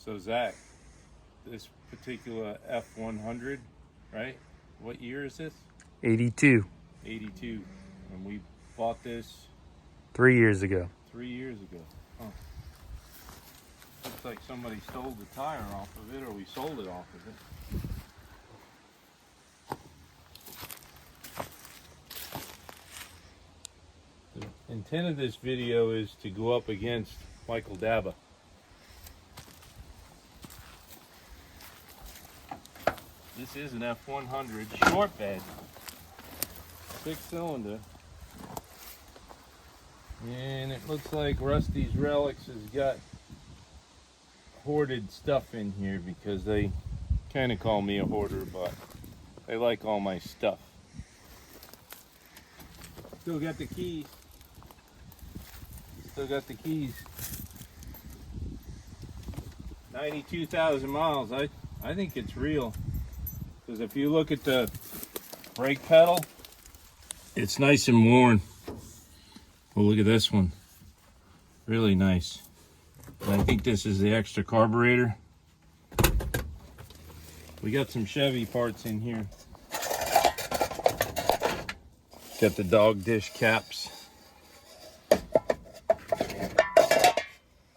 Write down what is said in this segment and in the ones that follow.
So Zach, this particular F100, right? What year is this? 82. 82. And we bought this 3 years ago. 3 years ago. Huh. Looks like somebody stole the tire off of it, or we sold it off of it. The intent of this video is to go up against Michael Daba. This is an F100 short bed, 6-cylinder, and it looks like Rusty's Relics has got hoarded stuff in here because they kind of call me a hoarder, but they like all my stuff. Still got the keys. Still got the keys. 92,000 miles. I think it's real. Because if you look at the brake pedal, it's nice and worn. Well, look at this one. Really nice. And I think this is the extra carburetor. We got some Chevy parts in here. Got the dog dish caps.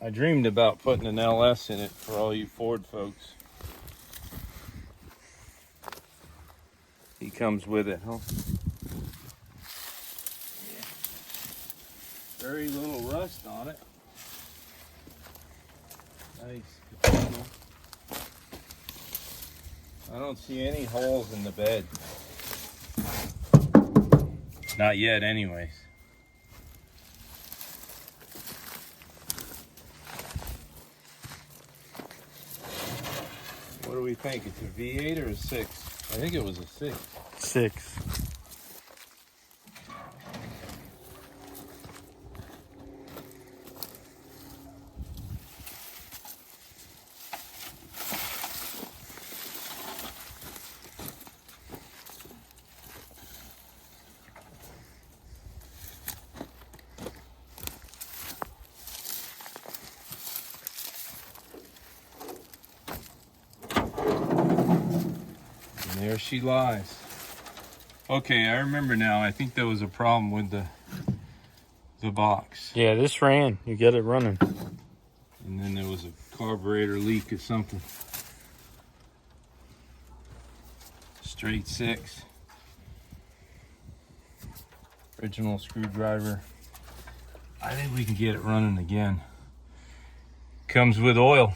I dreamed about putting an LS in it for all you Ford folks. He comes with it, huh? Yeah. Very little rust on it. Nice. I don't see any holes in the bed. Not yet, anyways. What do we think? It's a V8 or a 6? I think it was a 6. 6. There she lies. Okay, I remember now. I think there was a problem with the box. Yeah, this ran. You get it running. And then there was a carburetor leak or something. Straight 6. Original screwdriver. I think we can get it running again. Comes with oil.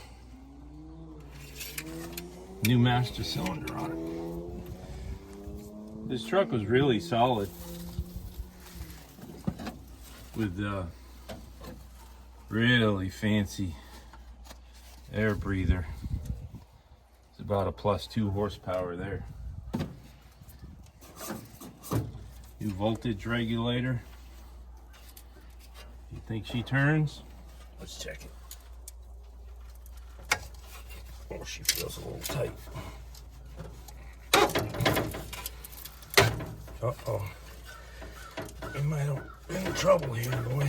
New master cylinder on it. This truck was really solid with really fancy air breather. It's about a +2 horsepower there. New voltage regulator. You think she turns? Let's check it. Oh, she feels a little tight. Uh-oh. We might have in trouble here, boys.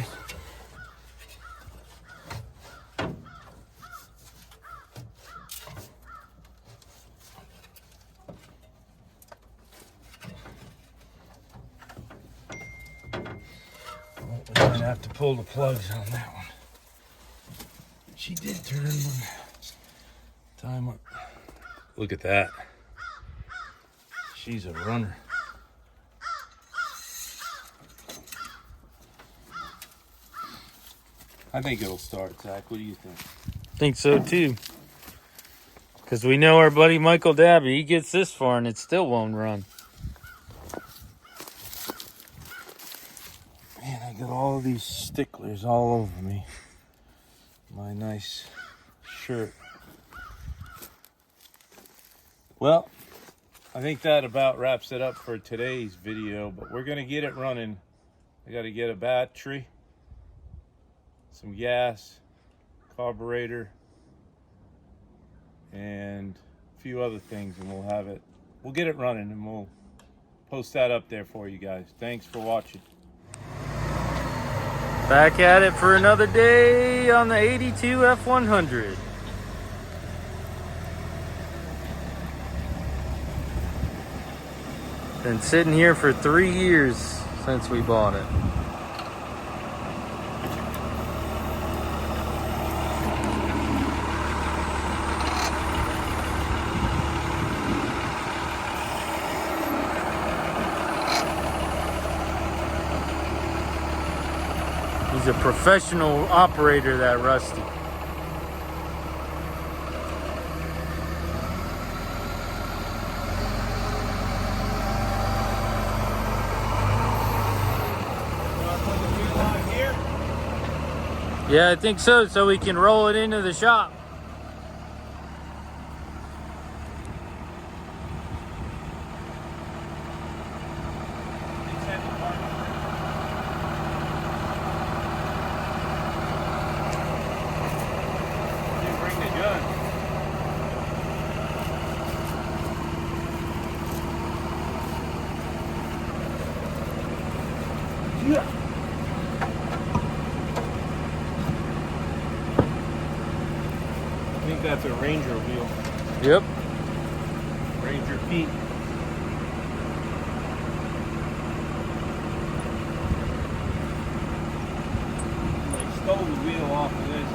Oh, we might have to pull the plugs on that one. She did turn one time up. Look at that. She's a runner. I think it'll start, Zach. What do you think? Think so too. Because we know our buddy Michael Dabby, he gets this far and it still won't run. Man, I got all of these sticklers all over me. My nice shirt. Well, I think that about wraps it up for today's video, but we're going to get it running. I got to get a battery, some gas, carburetor, and a few other things, and we'll get it running, and we'll post that up there for you guys. Thanks for watching. Back at it for another day on the 82 F100. Been sitting here for 3 years since we bought it. He's a professional operator, that Rusty. Yeah, I think so, so we can roll it into the shop. Bring the gun. Yeah. I think that's a Ranger wheel. Yep. Ranger Pete. They stole the wheel off of this.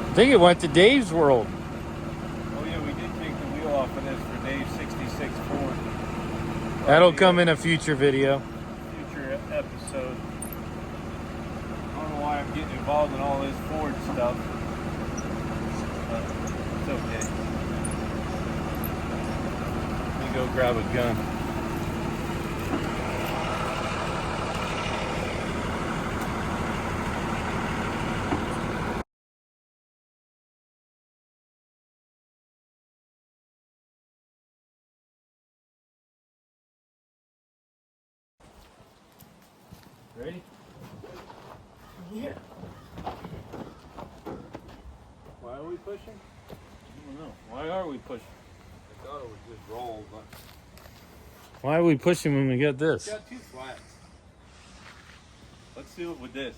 I think it went to Dave's World. Oh yeah, we did take the wheel off of this for Dave's 66 Ford. That'll come in a future video. Future episode. I don't know why I'm getting involved in all this Ford stuff. But it's okay. Let me go grab a gun. Ready? Yeah. Why are we pushing? I don't know. Why are we pushing? I thought it would just roll, but Why are we pushing when we get this? it's got two flats. Let's do it with this.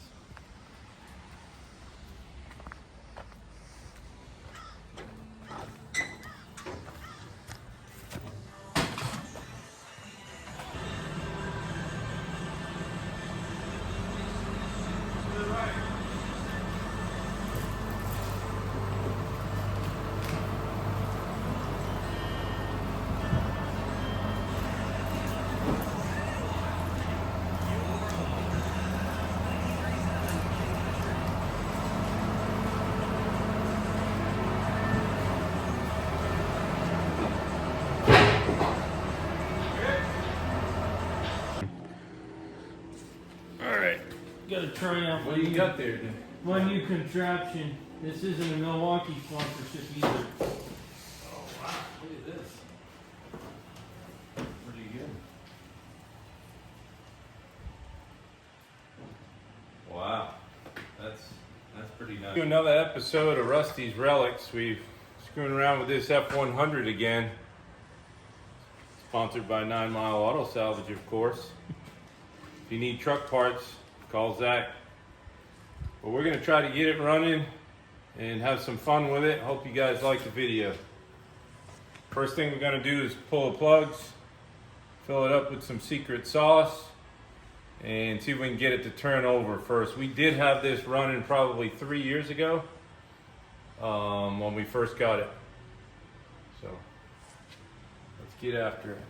Got a Triumph. What do you got there, dude? My new contraption. This isn't a Milwaukee sponsorship either. Oh wow, look at this. Pretty good. Wow, that's pretty nice. Do another episode of Rusty's Relics. We've screwing around with this F100 again. Sponsored by 9 Mile Auto Salvage, of course. If you need truck parts, call Zach. But we're gonna try to get it running and have some fun with it. Hope you guys like the video. First thing we're gonna do is pull the plugs, fill it up with some secret sauce, and see if we can get it to turn over first. We did have this running probably 3 years ago when we first got it. So let's get after it.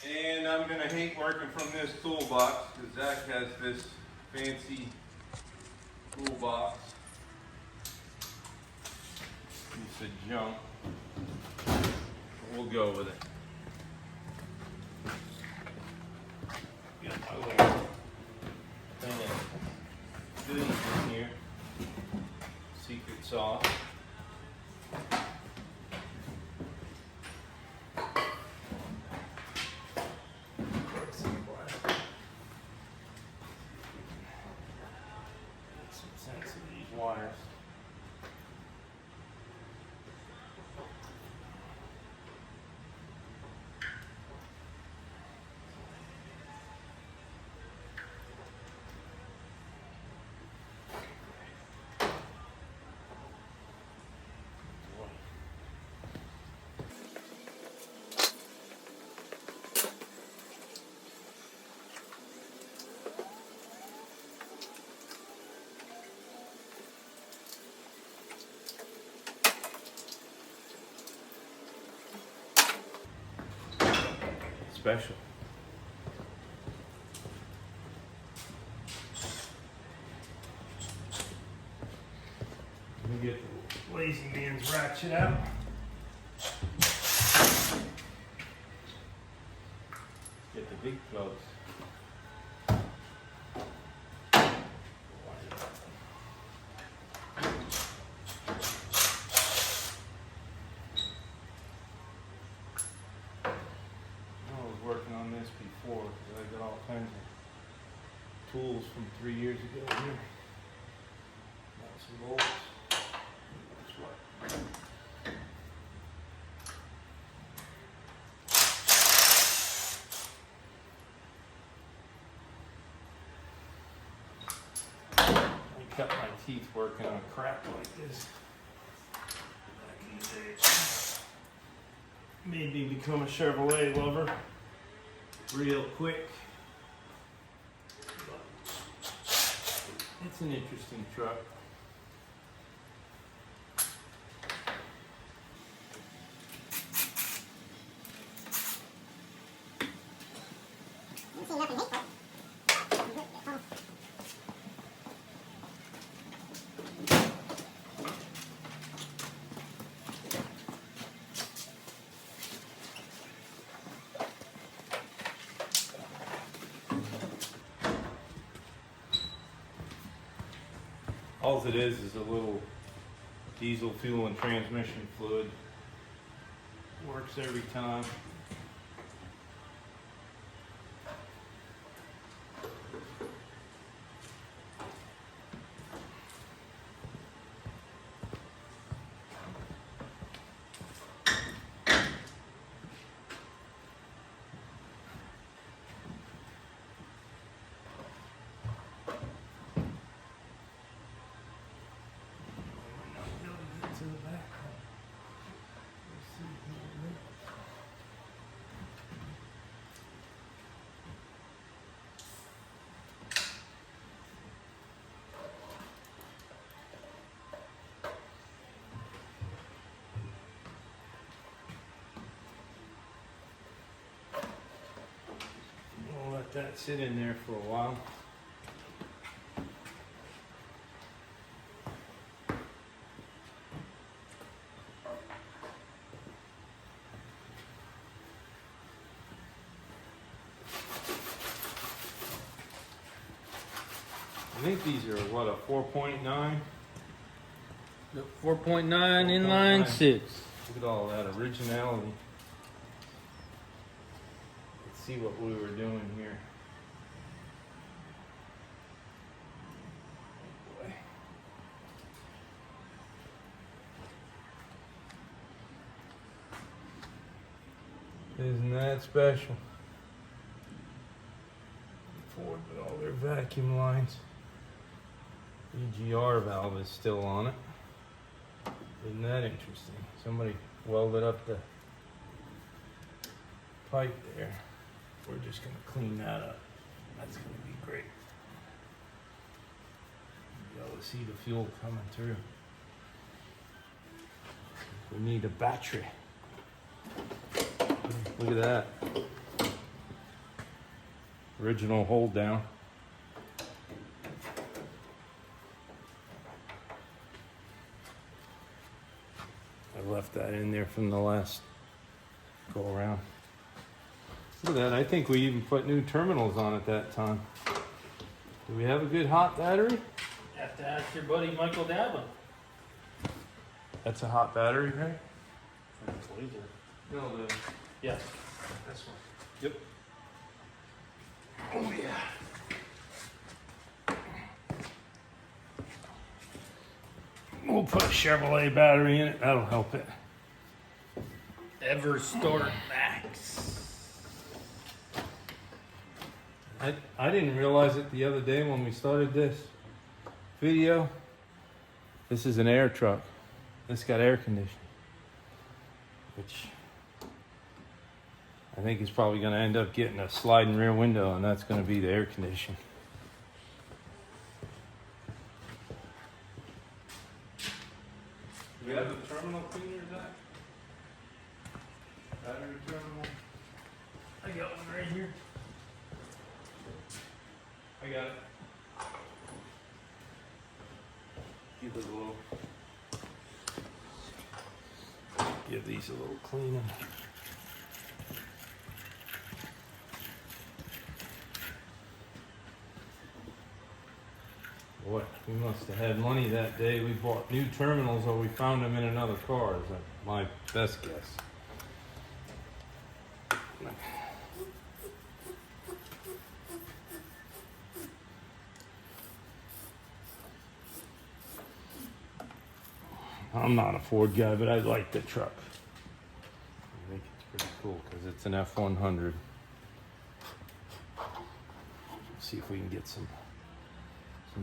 And I'm gonna hate working from this toolbox because Zach has this fancy toolbox. Piece of junk. We'll go with it. Got my little thing of goodies in here. Secret sauce. Wires. special. Let me get the lazy man's ratchet out. Get the big plugs. Working on this before because I got all kinds of tools from 3 years ago here. Nuts and bolts. That's what. I cut my teeth working on crap like this. Back in the day. Made me become a Chevrolet lover. Real quick. It's an interesting truck. All it is a little diesel fuel and transmission fluid. Works every time. To the back. Let's see here. We'll let that sit in there for a while. I think these are what, a 4.9? 4.9 inline 6. Look at all that originality. Let's see what we were doing here. Oh boy. Isn't that special? Ford with all their vacuum lines. EGR valve is still on it. Isn't that interesting? Somebody welded up the pipe there. We're just going to clean that up. That's going to be great. Be able to see the fuel coming through. We need a battery. Look at that. Original hold down. I left that in there from the last go around. Look at that. I think we even put new terminals on at that time. Do we have a good hot battery? You have to ask your buddy Michael Dabba. That's a hot battery, right? Laser. No, the Yes. this one. Yep. Oh yeah. We'll put a Chevrolet battery in it. That'll help it. EverStart Max. I didn't realize it the other day when we started this video. This is an air truck. This got air conditioning, which I think is probably going to end up getting a sliding rear window, and that's going to be the air conditioning. Do we have the terminal cleaner, Zach? Battery terminal? I got one right here. I got it. Give it a little. Give these a little cleaning. Boy, we must have had money that day. We bought new terminals or we found them in another car, is my best guess. I'm not a Ford guy, but I like the truck. I think it's pretty cool because it's an F100. Let's see if we can get some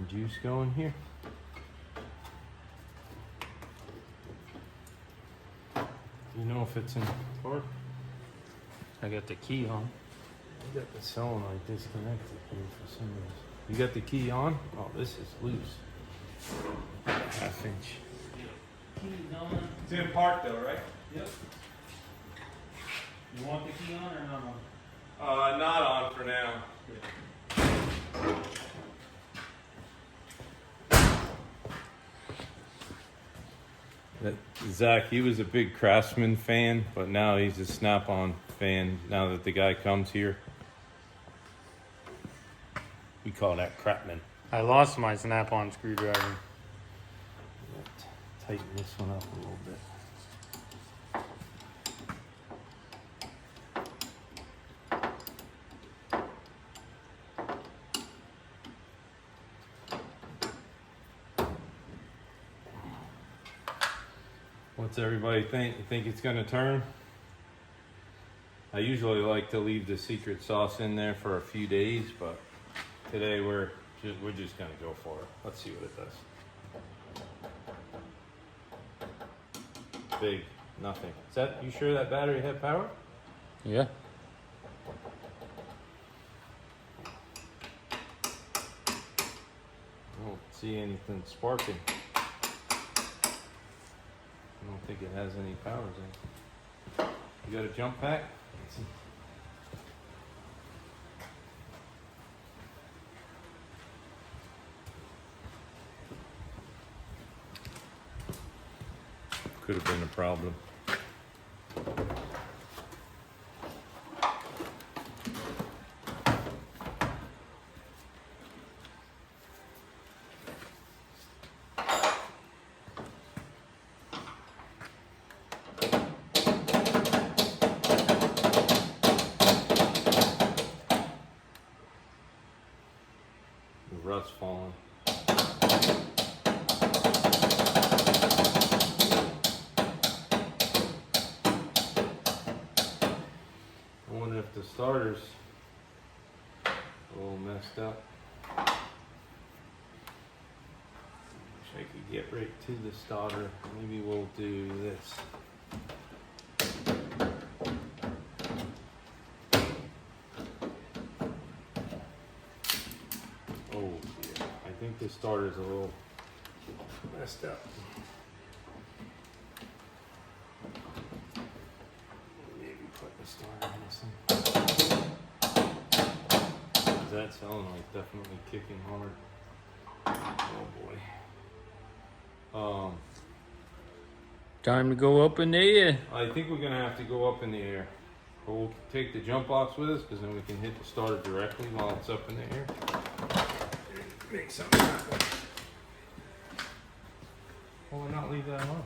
juice going here. You know if it's in park? I got the key on. I got the solenoid disconnected here for some reason. You got the key on? Oh, this is loose. Half inch. Key's on. It's in park though, right? Yep. You want the key on or not on? Not on for now. Zach, he was a big Craftsman fan, but now he's a Snap-on fan now that the guy comes here. We call that Crapman. I lost my snap-on screwdriver. Tighten this one up a little bit. What's everybody think? You think it's gonna turn? I usually like to leave the secret sauce in there for a few days, but today we're just gonna go for it. Let's see what it does. Big, nothing. Is that, you sure that battery had power? Yeah. I don't see anything sparking. I don't think it has any powers in it. You got a jump pack? Let's see. Could have been a problem. The rust's falling. The starter's a little messed up. Wish I could get right to the starter. Maybe we'll do this. Oh yeah, I think the starter's a little messed up. Maybe put the starter in this thing. That solenoid definitely kicking hard. Oh boy. Time to go up in the air. I think we're gonna have to go up in the air. But we'll take the jump box with us because then we can hit the starter directly while it's up in the air. Make something happen. Well, why not leave that on?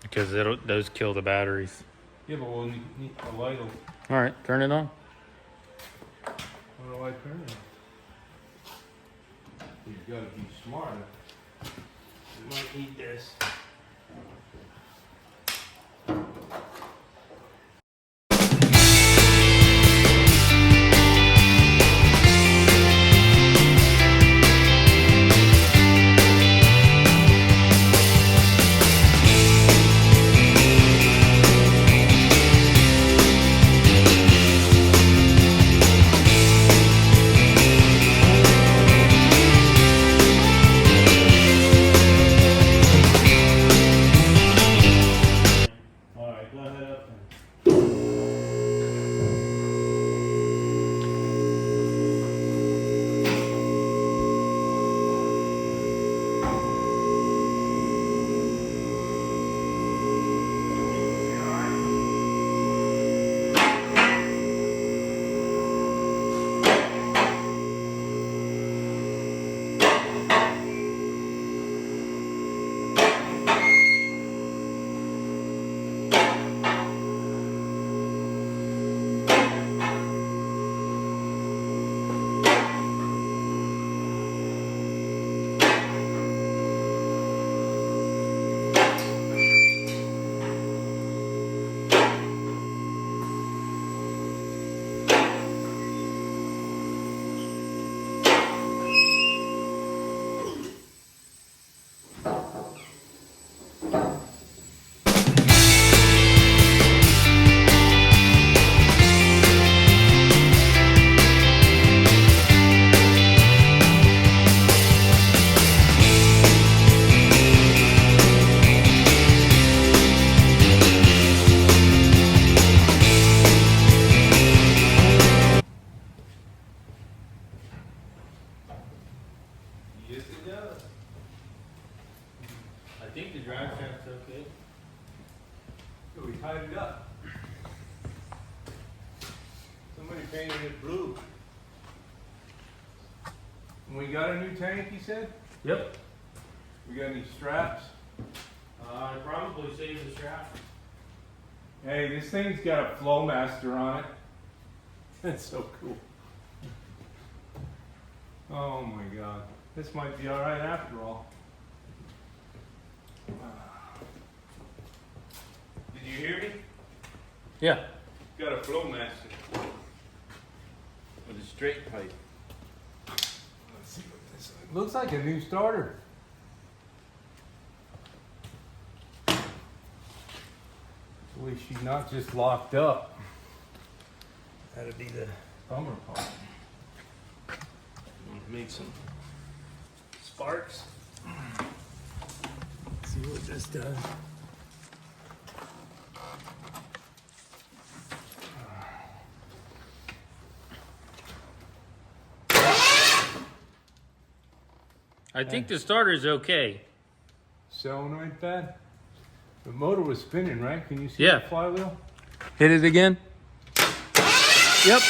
Because those kill the batteries. Yeah, but we'll need a light. All right, turn it on. What do I turn it? You've got to be smart. You might need this. We tied it up. Somebody painted it blue. And we got a new tank, you said? Yep. We got any straps? Probably save the strap. Hey, this thing's got a Flowmaster on it. That's so cool. Oh my God. This might be alright after all. Did you hear me? Yeah. Got a Flowmaster with a straight pipe. Let's see what this is. Looks like a new starter. Boy, she's not just locked up. That'd be the bummer part. Make some sparks. See what this does. I think the starter's okay. Solenoid pad? The motor was spinning, right? Can you see Yeah. the flywheel? Hit it again. Yep.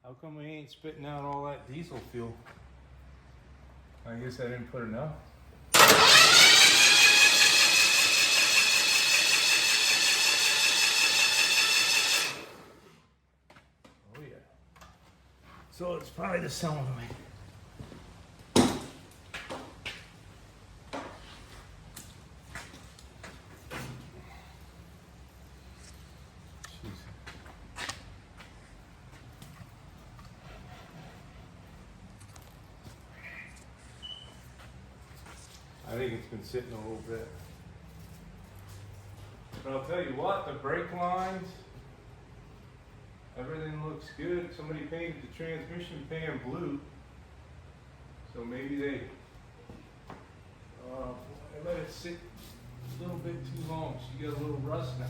How come we ain't spitting out all that diesel fuel? I guess I didn't put enough. Oh yeah. So it's probably the solenoid. I think it's been sitting a little bit. But I'll tell you what, the brake lines, everything looks good. Somebody painted the transmission pan blue. So maybe they let it sit a little bit too long. She got a little rust now.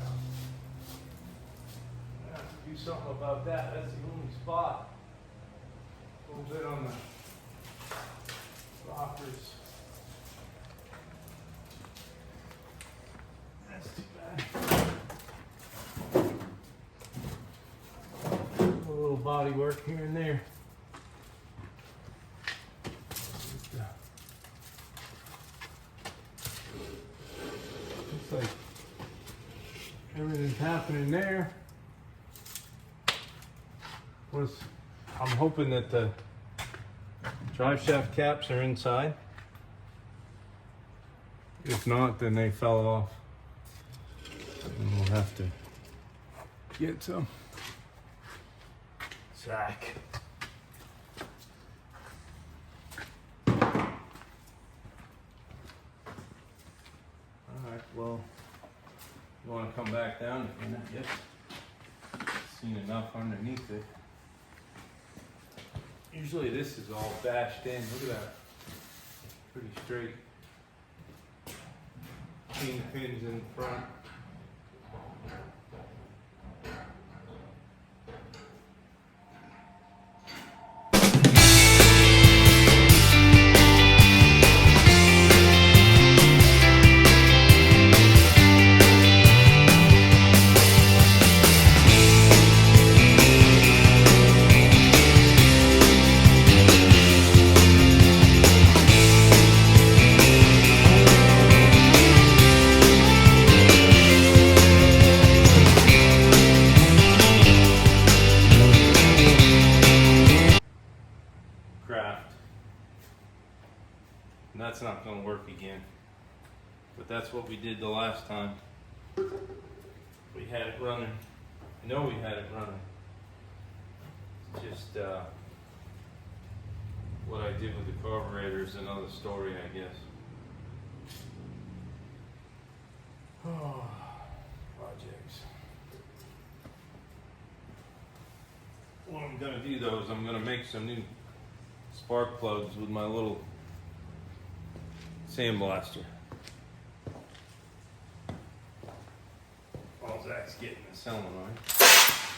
I have to do something about that. That's the only spot. A little bit on the rockers. That's too bad. A little body work here and there. Looks like everything's happening there. I'm hoping that the drive shaft caps are inside. If not, then they fell off. And we'll have to get some. Zach. Alright, well, you want to come back down again, I guess. Seen enough underneath it. Usually this is all bashed in. Look at that. Pretty straight. Pins in front. And that's not going to work again. But that's what we did the last time. We had it running. I know we had it running. It's just what I did with the carburetor is another story, I guess. Oh, projects. What I'm going to do though is I'm going to make some new spark plugs with my little sandblaster. All Zach's getting the solenoid.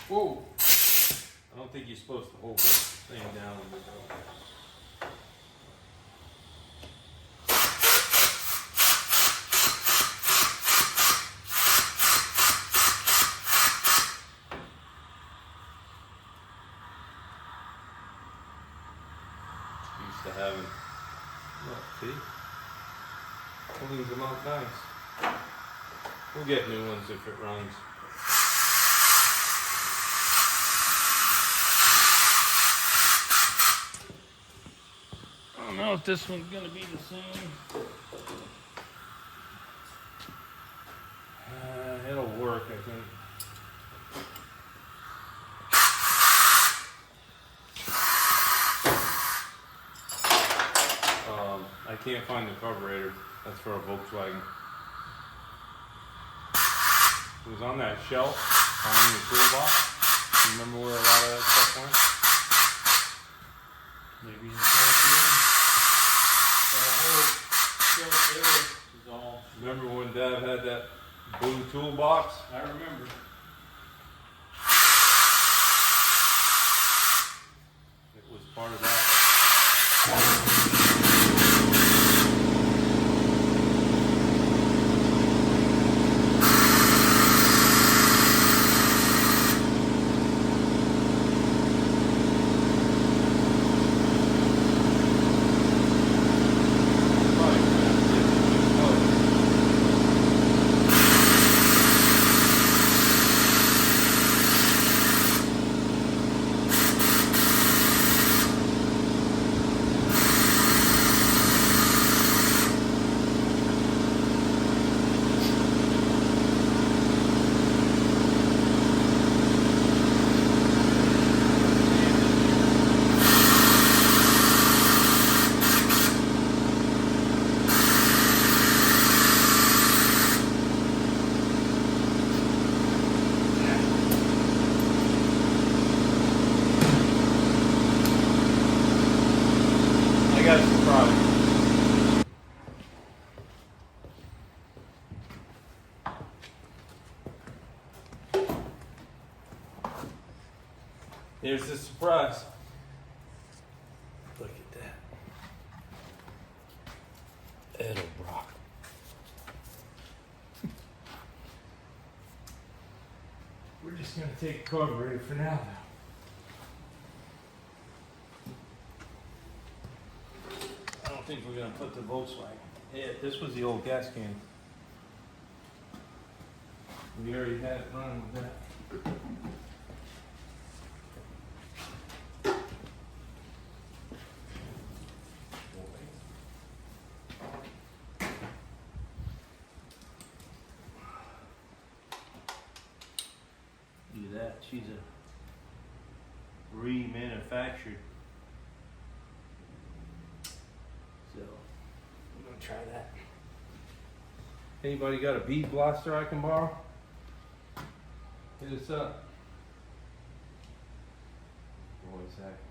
Whoa! I don't think you're supposed to hold this thing down when you go. Cleans them up nice. We'll get new ones if it runs. I don't know if this one's gonna be the same. It'll work, I think. I can't find the carburetor. That's for a Volkswagen. It was on that shelf behind the toolbox. Remember where a lot of that stuff went? Maybe it's all here. The whole shelf there is all. Remember when Dad had that blue toolbox? I remember. It was part of that. I got a surprise. Here's the surprise. Look at that. Edelbrock. We're just gonna take a carburetor for now, though. I don't think we're gonna put the Volkswagen. Yeah, this was the old gas can. We already had it running with that. Look at that, she's a remanufactured. So, I'm gonna try that. Anybody got a bead blaster I can borrow? Hit us up. Voice act.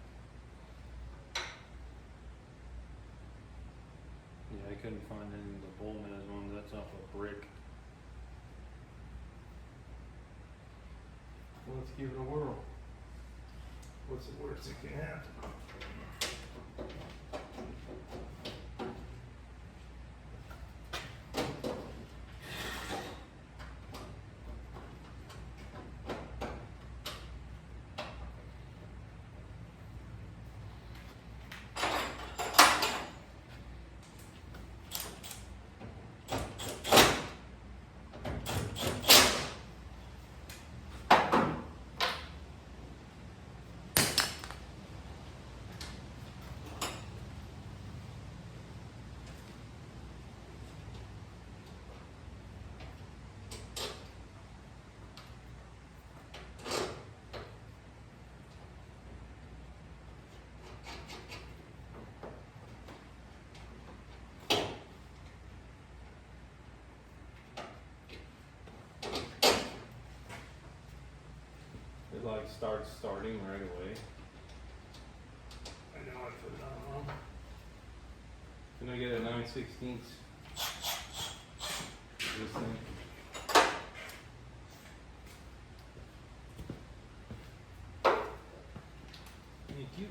Yeah, I couldn't find any of the Bullman's ones. That's off a brick. Well, let's give it a whirl. What's the worst that can happen? It like starts starting right away. I know I put it on wrong. Can I get a 9/16? This thing. Thank you.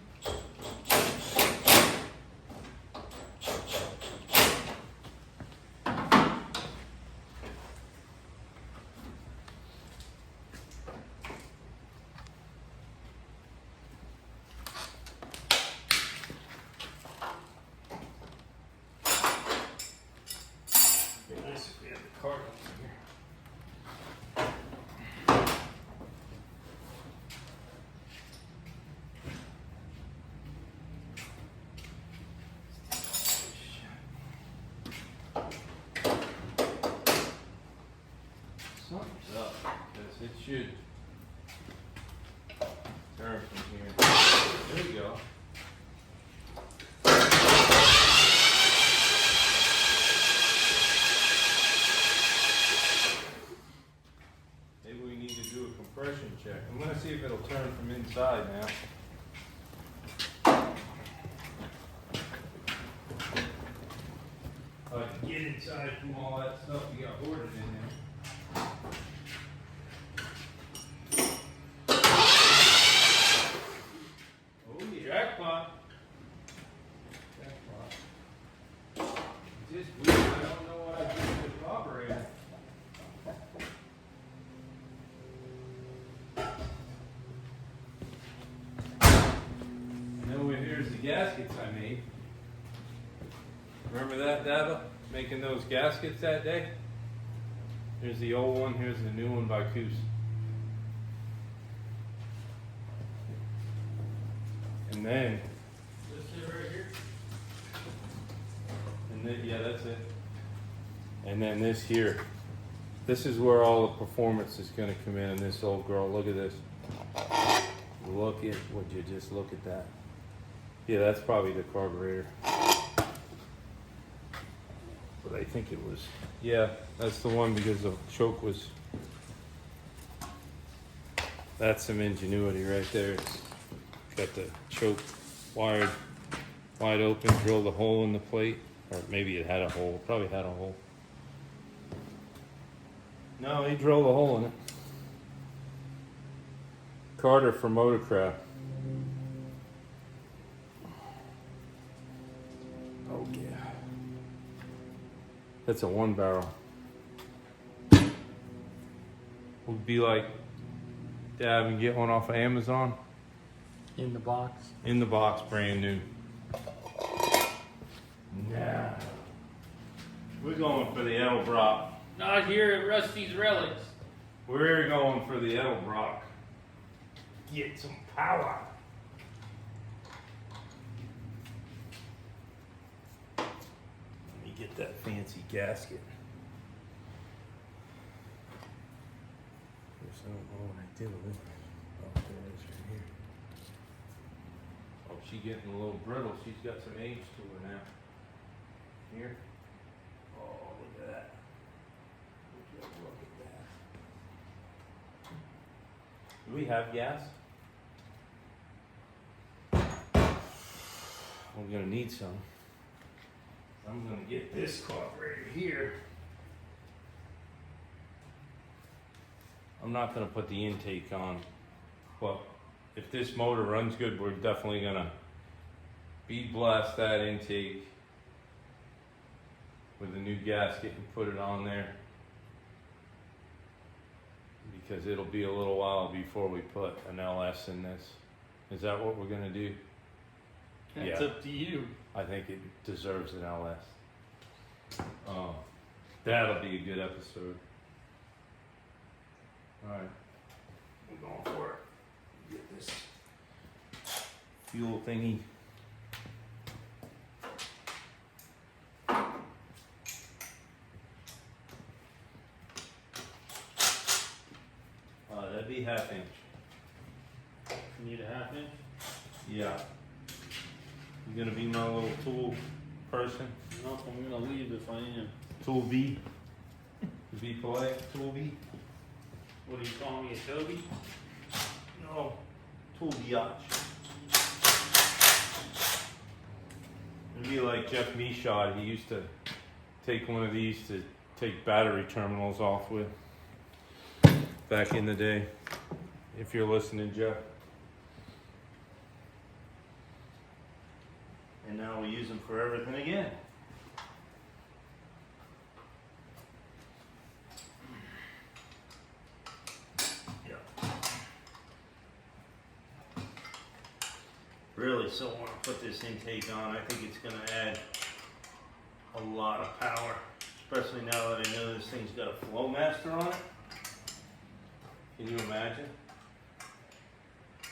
cart here. Something's up, because it should turn from here. There we go. Maybe we need to do a compression check. I'm going to see if it'll turn from inside now. Get inside from all that stuff you got hoarded in there. Oh, yeah. Jackpot. Jackpot. It's just weird. I don't know what I did with the carburetor. And over here's the gaskets I made. Remember that, Dava? Making those gaskets that day? Here's the old one, here's the new one by Coos. And then, This is right here. and then, yeah, that's it. And then this here. This is where all the performance is going to come in this old girl. Look at this. Look at, would you just look at that? Yeah, that's probably the carburetor. But I think it was, yeah, that's the one because the choke was, that's some ingenuity right there. It's got the choke wired wide open, drilled a hole in the plate, or maybe it had a hole, probably had a hole. No, he drilled a hole in it. Carter for Motorcraft. Oh yeah. That's a 1-barrel. Would be like dab and get one off of Amazon. In the box. In the box, brand new. Nah. We're going for the Edelbrock. Not here at Rusty's Relics. We're going for the Edelbrock. Get some power. Let me get that fancy gasket. Guess I don't know what I did with it. Oh, there it is right here. Oh, she's getting a little brittle. She's got some age to her now. Here. Oh, look at that. Look at that. Do we have gas? We're gonna need some. I'm gonna get this carburetor here. I'm not gonna put the intake on, but if this motor runs good, we're definitely gonna bead blast that intake with a new gasket and put it on there, because it'll be a little while before we put an LS in this. Is that what we're gonna do? That's Yeah. up to you. I think it deserves an LS. That'll be a good episode. Alright, we're going for it. Get this fuel thingy. That'd be 1/2 inch. You need a 1/2 inch? Yeah. You gonna be my little tool person? No, I'm gonna leave if I am. Tool V? To be polite, Tool V? What are you calling me, a Toby? No. Tool biatch. It'd be like Jeff Meshad. He used to take one of these to take battery terminals off with back in the day. If you're listening, Jeff. And now we use them for everything again. Yeah. Really, so want to put this intake on. I think it's going to add a lot of power, especially now that I know this thing's got a flow master on it. Can you imagine?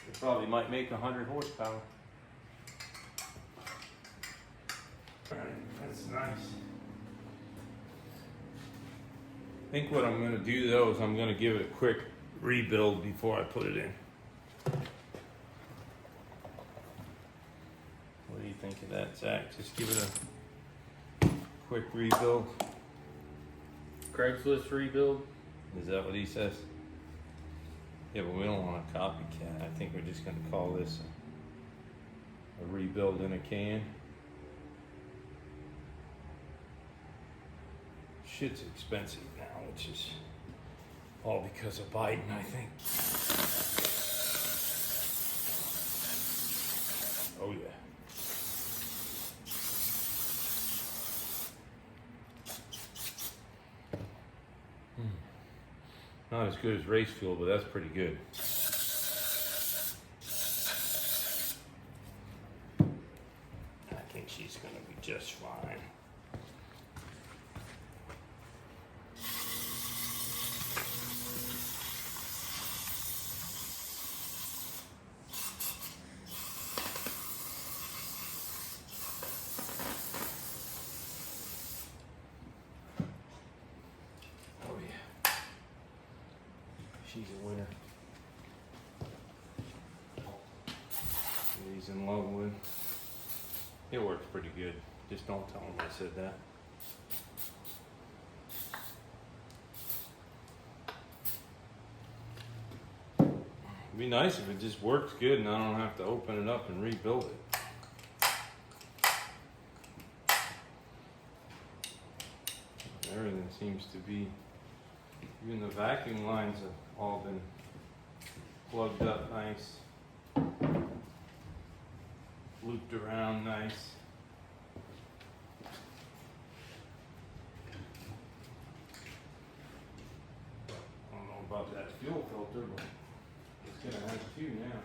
It probably might make 100 horsepower. Alright, that's nice. I think what I'm going to do though is I'm going to give it a quick rebuild before I put it in. What do you think of that, Zach? Just give it a quick rebuild. Craigslist rebuild. Is that what he says? Yeah, but we don't want a copycat. I think we're just going to call this a rebuild in a can. Shit's expensive now, which is all because of Biden, I think. Oh yeah. Not as good as race fuel, but that's pretty good. I think she's gonna be just fine. She's a winner. He's in love with. It works pretty good. Just don't tell him I said that. It'd be nice if it just works good and I don't have to open it up and rebuild it. Everything seems to be, even the vacuum lines have all been plugged up nice, looped around nice. I don't know about that fuel filter, but it's gonna have two now.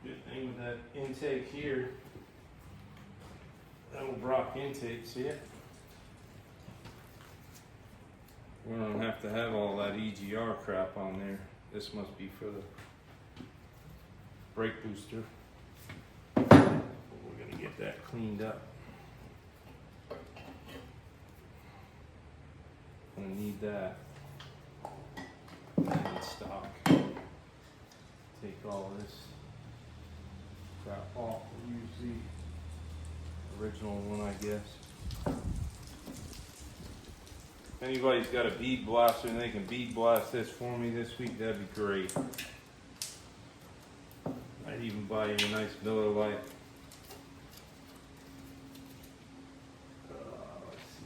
Good thing with that intake here, that old Brock intake, see it? We don't have to have all that EGR crap on there. This must be for the brake booster. We're gonna get that cleaned up. Gonna need that. I need stock. Take all this crap off and use the original one, I guess. If anybody's got a bead blaster and they can bead blast this for me this week, that'd be great. I'd even buy you a nice Miller Lite. Let's see.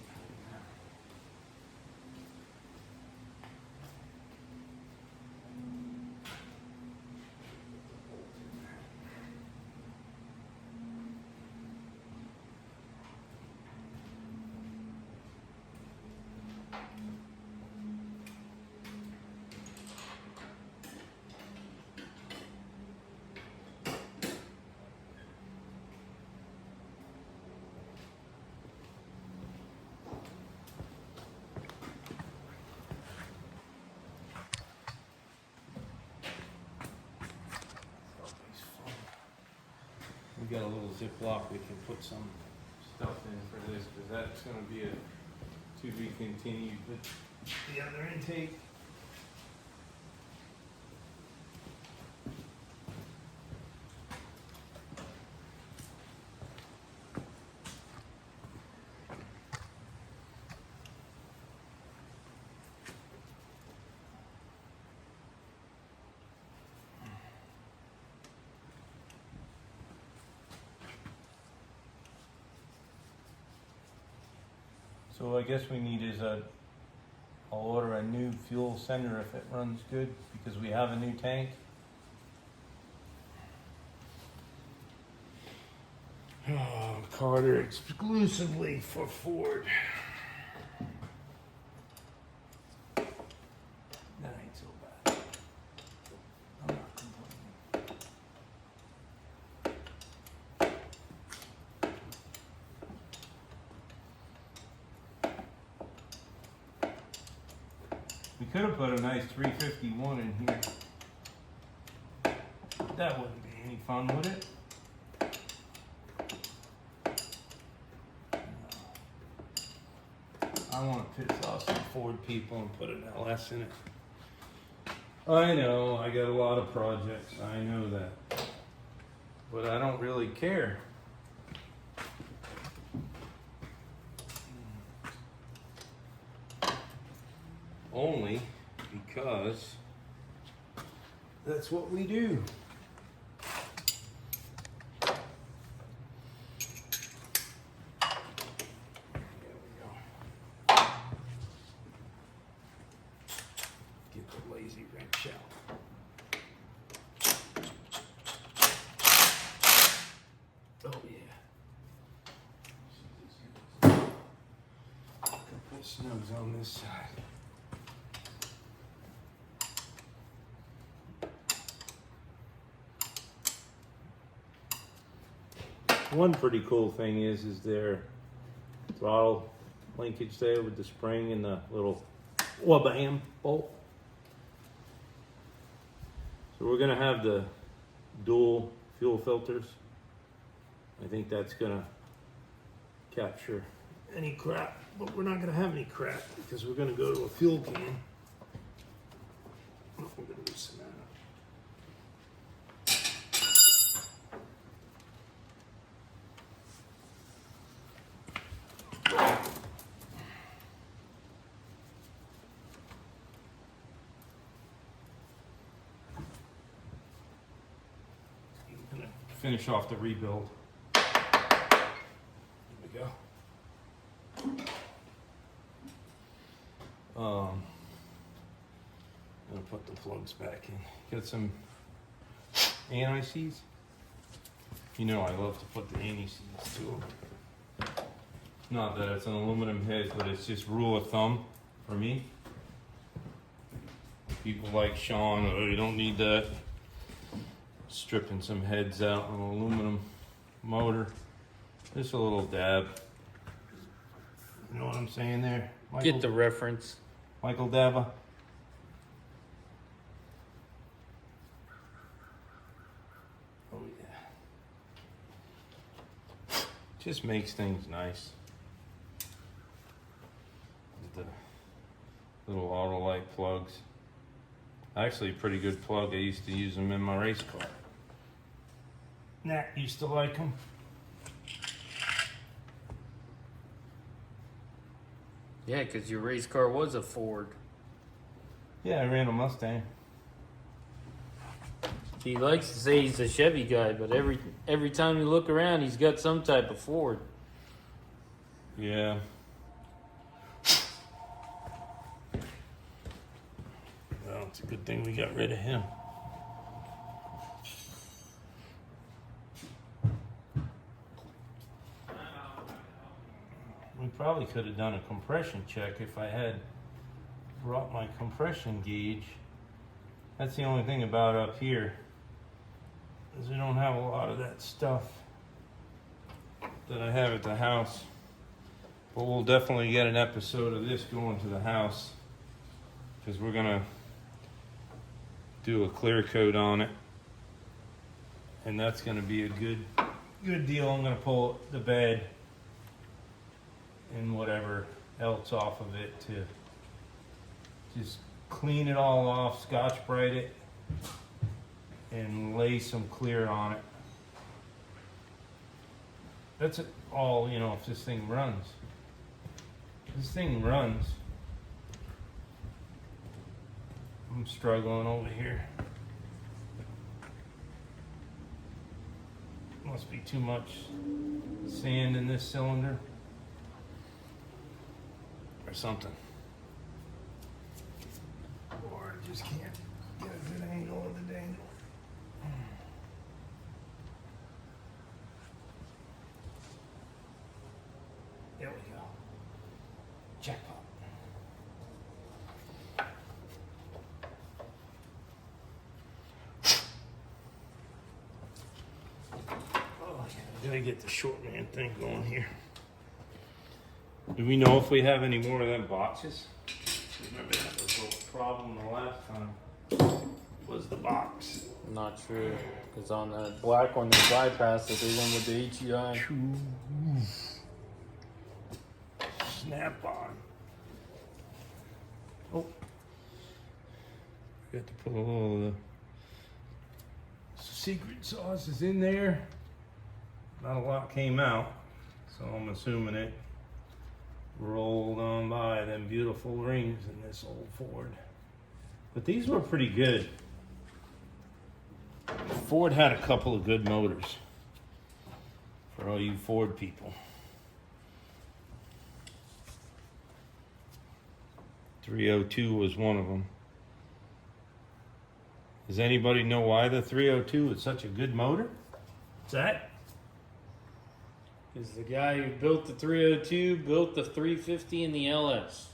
We got a little Ziploc we can put some stuff in for this, because that's going to be a to be continued with the other intake. So I guess we need is I'll order a new fuel sender if it runs good, because we have a new tank. Oh, Carter exclusively for Ford. That ain't so bad. I'm not complaining. could have put a nice 351 in here. That wouldn't be any fun, would it? I want to piss off some Ford people and put an LS in it. I know, I got a lot of projects, I know that. But I don't really care. Only because that's what we do. Lazy wrench out. Oh yeah. Couple snugs on this side. One pretty cool thing is their throttle linkage there with the spring and the little wabam bolt. So we're gonna have the dual fuel filters. I think that's gonna capture any crap, but we're not gonna have any crap because we're gonna go to a fuel can. We're gonna loosen that up. Finish off the rebuild. There we go. I'm gonna put the plugs back in. Got some anti-seize. You know I love to put the anti-seize to them. Not that it's an aluminum head, but it's just rule of thumb for me. People like Sean, oh, you don't need that. Stripping some heads out on an aluminum motor. Just a little dab. You know what I'm saying there? Michael? Get the reference. Michael Daba. Oh yeah. Just makes things nice. The little Autolite plugs. Actually, a pretty good plug. I used to use them in my race car. Nat used to like them. Yeah, because your race car was a Ford. Yeah, I ran a Mustang. He likes to say he's a Chevy guy, but every time you look around, he's got some type of Ford. Yeah. Well, it's a good thing we got rid of him. We probably could have done a compression check if I had brought my compression gauge. That's the only thing about up here, is we don't have a lot of that stuff that I have at the house. But we'll definitely get an episode of this going to the house, because we're gonna do a clear coat on it, and that's gonna be a good deal. I'm gonna pull the bed and whatever else off of it to just clean it all off, Scotch-Brite it, and lay some clear on it. That's all, you know, if this thing runs. This thing runs. I'm struggling over here. Must be too much sand in this cylinder or something. Or I just can't get a good angle of the dangle. There we go. Jackpot. Oh, I gotta get the short man thing going here. Do we know if we have any more of them boxes? Remember that was a problem the last time. Was the box. Not sure, because on the black one they bypassed it. They went with the HEI. Snap on. Oh. Got to put a little of the secret sauces in there. Not a lot came out, so I'm assuming it rolled on by them beautiful rings in this old Ford. But these were pretty good. Ford had a couple of good motors for all you Ford people. 302 was one of them. Does anybody know why the 302 is such a good motor? What's that? Because the guy who built the 302 built the 350 and the LS.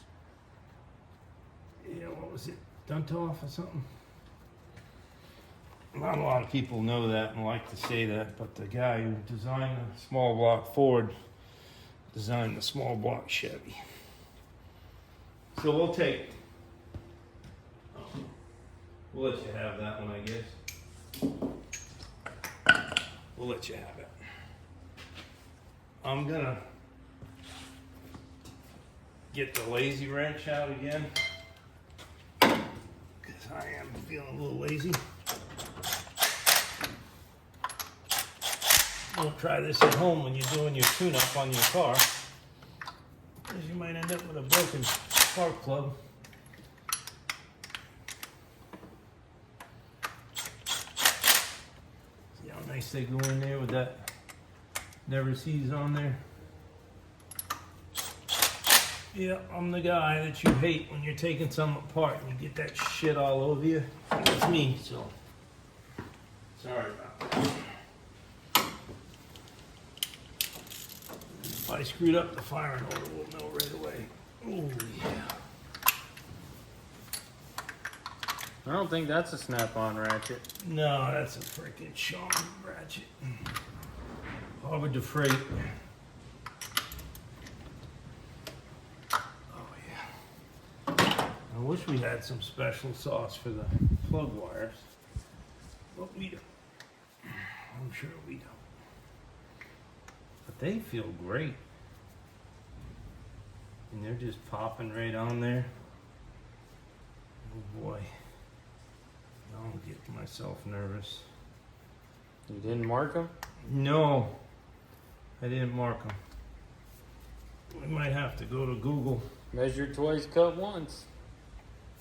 Yeah, what was it? Duntoff or something? Not a lot of people know that and like to say that, but the guy who designed the small block Ford designed the small block Chevy. So we'll take. We'll let you have that one, I guess. We'll let you have it. I'm gonna get the lazy wrench out again, because I am feeling a little lazy. Don't try this at home when you're doing your tune-up on your car, because you might end up with a broken spark plug. See how nice they go in there with that never sees on there? Yeah, I'm the guy that you hate when you're taking something apart and you get that shit all over you. That's me, so sorry about that. If I screwed up the firing order, we'll know right away. Oh yeah. I don't think that's a snap-on ratchet. No, that's a freaking Sean ratchet. Harbor de Freight. Oh yeah. I wish we had some special sauce for the plug wires, but we don't. I'm sure we don't. But they feel great. And they're just popping right on there. Oh boy. I'll get myself nervous. You didn't mark them? No, I didn't mark them. We might have to go to Google. Measure twice, cut once.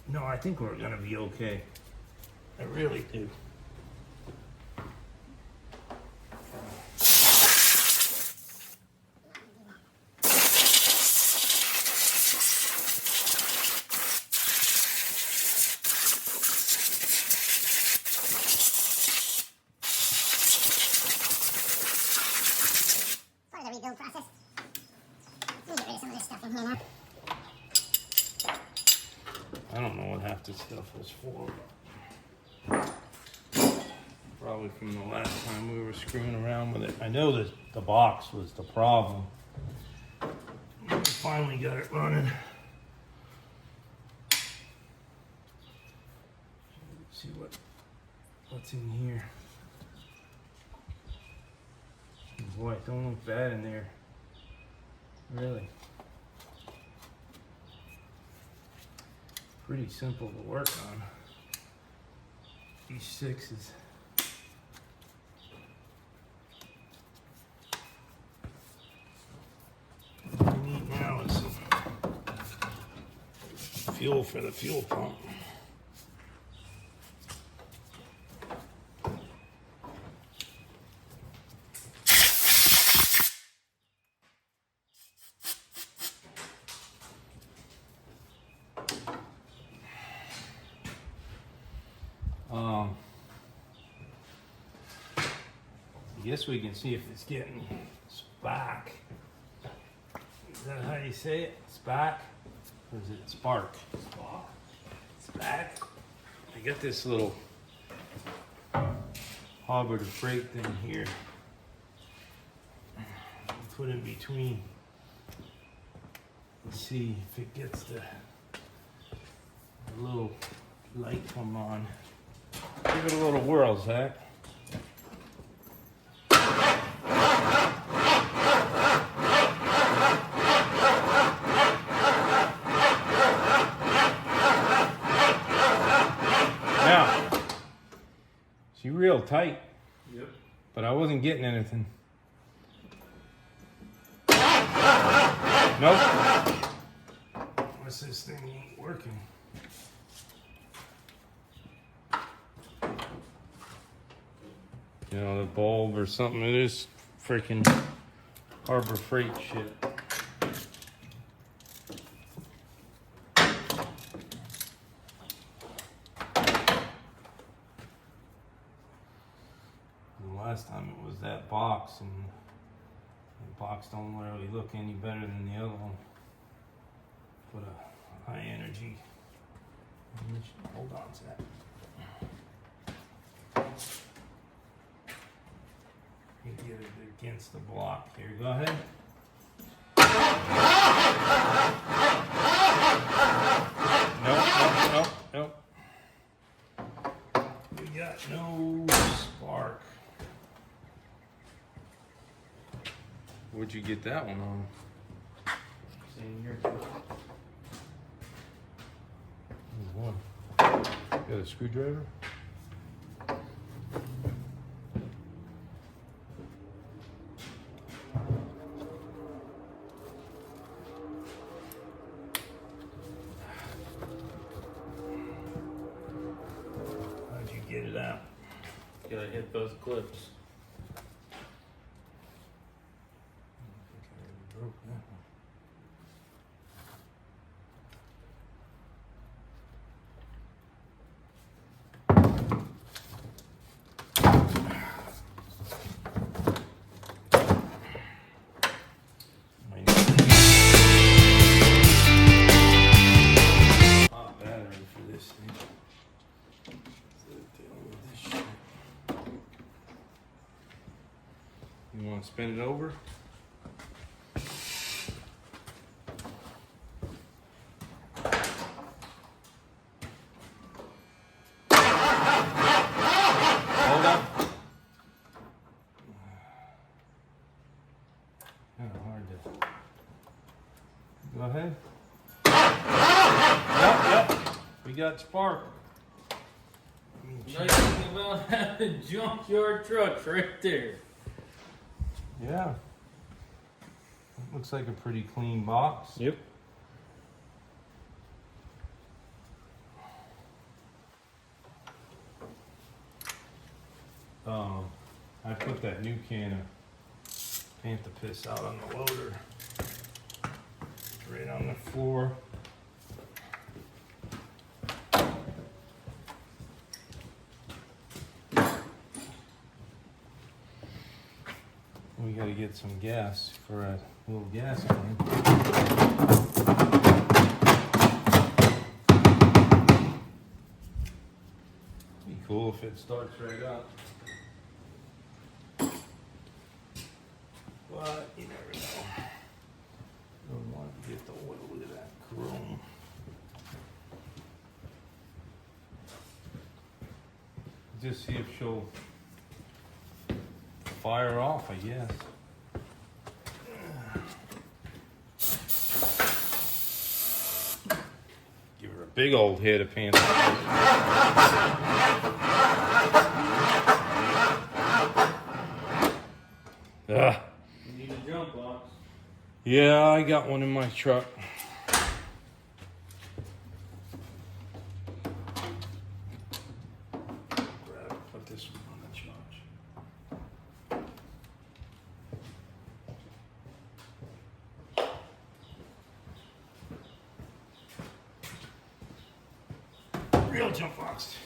No, I think we're gonna be okay. I really do. I don't know what half this stuff was for. Probably from the last time we were screwing around with it. I know that the box was the problem. We finally got it running. Let's see what's in here. Boy, it don't look bad in there. Really. Pretty simple to work on. These sixes. What we need now is some fuel for the fuel pump. I guess we can see if it's getting spark. Is that how you say it? Spark? Or is it spark? Spark? I got this little Harbor de Freight thing here. Put in between. Let's see if it gets the a little light come on. Give it a little whirl, Zach. Now, she real tight. Yep. But I wasn't getting anything. Nope. What's this thing ain't working? You know, the bulb or something. It is freaking Harbor Freight shit. Last time it was that box, and the box don't really look any better than the other one. Put a high energy. Hold on to that. You get it against the block here. Go ahead. Nope. We got no spark. Where'd you get that one on? Same here. There's one. Got a screwdriver? How'd you get it out? Gotta hit both clips. Broke that one. Hot battery for this thing. You want to spin it over? Hold up. Kind of hard to. Go ahead. Yep. We got spark. Nice thing about having junkyard trucks right there. Yeah. Looks like a pretty clean box. Yep. I put that new can of Panther piss out on the loader. It's right on the floor. We gotta get some gas for a little gas can. Be cool if it starts right up. But you never know. Don't want to get the oil. Look at that chrome. Just see if she'll fire off, I guess. Give her a big old hit of Panther. You need a jump box. Yeah, I got one in my truck. Put this one on the charge. Real jump box.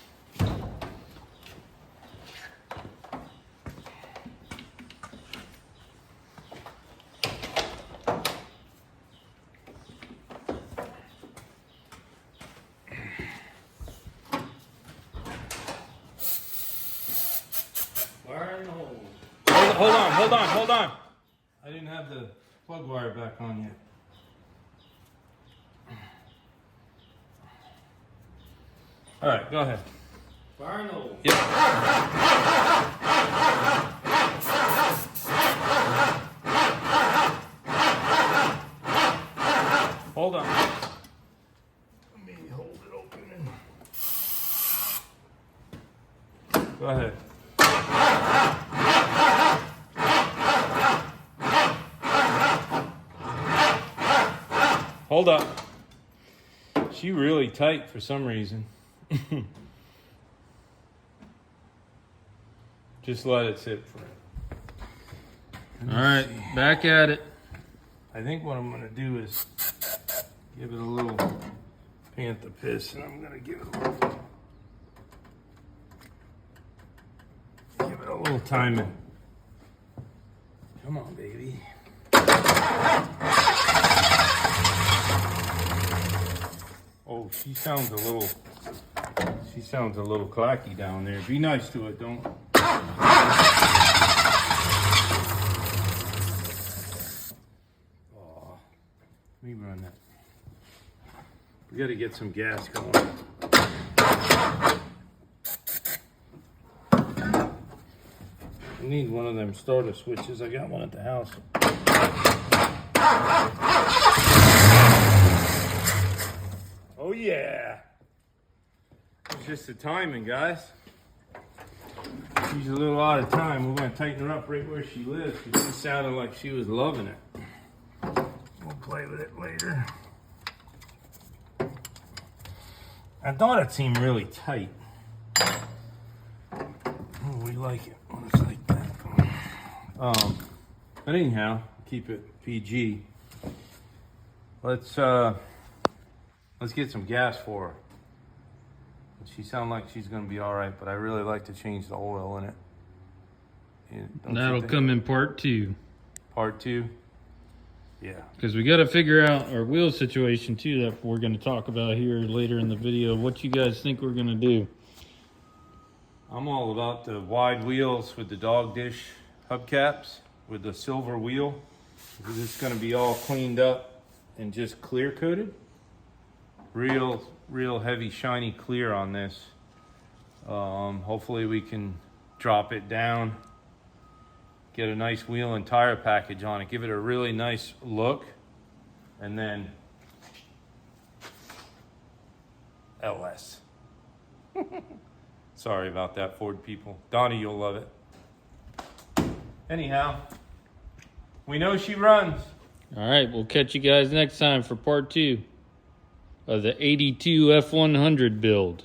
Fire in the hole. Hold on. I didn't have the plug wire back on yet. All right, go ahead. Final. Yep. Hold on. Let me hold it open. Go ahead. Hold up. She really tight for some reason. Just let it sit for it. All right, back at it. I think what I'm gonna do is give it a little panther piss, and I'm gonna give it a little timing. Come on, baby. Oh, she sounds a little clacky down there. Be nice to it, don't. Oh, let me run that. We gotta get some gas going. I need one of them starter switches. I got one at the house. Oh yeah. It's just the timing, guys. She's a little out of time. We're gonna tighten her up right where she lives because she sounded like she was loving it. We'll play with it later. I thought it seemed really tight. Oh, we like it when it's like that. But anyhow, keep it PG. Let's get some gas for her. She sounds like she's gonna be all right, but I really like to change the oil in it. That'll come in part 2. Part 2? Yeah. Because we got to figure out our wheel situation too that we're going to talk about here later in the video. What you guys think we're going to do? I'm all about the wide wheels with the dog dish hubcaps with the silver wheel. It's going to be all cleaned up and just clear coated. Real heavy shiny clear on this. Hopefully we can drop it down, get a nice wheel and tire package on it, give it a really nice look, and then LS. Sorry about that, Ford people. Donnie, you'll love it. Anyhow, we know she runs. All right, we'll catch you guys next time for part 2 of the 82 F100 build.